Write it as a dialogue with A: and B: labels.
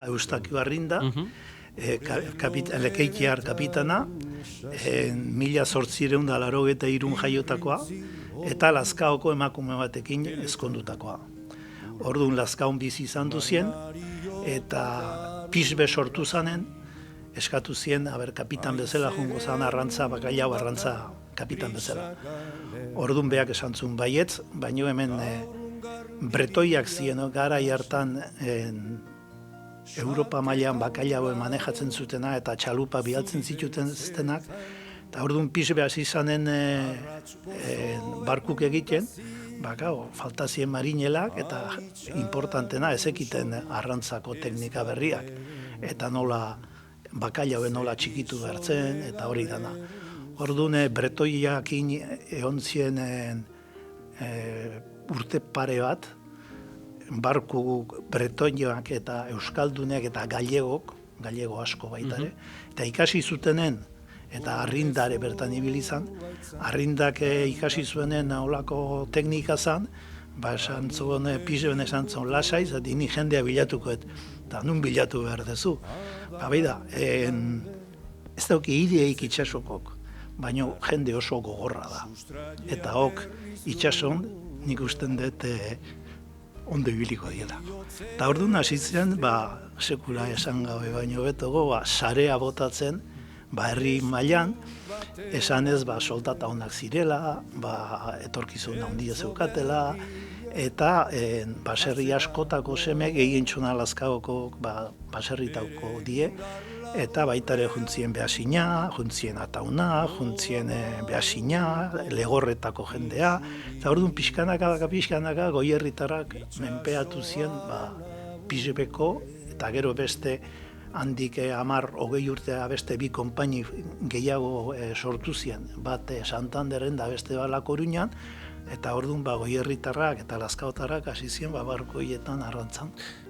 A: Eustaki Barrinda, Lekeitiar kapitana, 1883 jaiotakoa, eta Lazkaoko emakume batekin ezkondutakoa. Orduan Lazkaon bizi izan duzien, eta pixbe sortu zanen, eskatu zien, kapitan bezala jungo zan arrantza, bakailau arrantza kapitan bezala. Orduan beak esan zuen baietz, baino hemen bretoiak ziren garai hartan Europa mailan bakailaue manejatzen zutena eta txalupa bialtzen zituztenak, eta orduan pixbe hasi izanen barkuk egiten, falta ziren marinelak eta importantena ezekiten arrantzako teknika berriak, eta nola bakailaue nola txikitu bertzen, eta hori dana. Orduan bretoiakin egon ziren urte pare bat, barku bretoiak eta euskaldunek eta gallego asko baita ere, eta ikasi zutenen, eta arrindare bertan ibilizan, arrindak ikasi zuenen olako teknika zan, esan zuen, pixeben esan zuen lasai, zati ni jendea bilatuko, eta nun bilatu behar dezu. Ez dauki hileik itxasokok, baina jende oso gogorra da. Eta hok itxason nik usten dut ondo ibiliko diela. Eta orduan hasi zen, sekula esan gabe baino betogo, sarea botatzen, herri mailan, esanez soldata onak zirela, etorkizun handia zeukatela, eta baserri askotako semek egin txona Lazkaoko baserritauko die, eta baita ere juntzien behasina, juntzien atauna, juntzien behasina, legorretako jendea, eta orduan pixkanaka goierritarrak menpeatu zien pixbeko, eta gero beste handik 10-20 urtea beste bi konpaini gehiago sortu zien, bat Santanderren da beste La Coruñan, eta orduan goierritarrak eta lazkaotarrak hasi zien barkoietan arrantzan.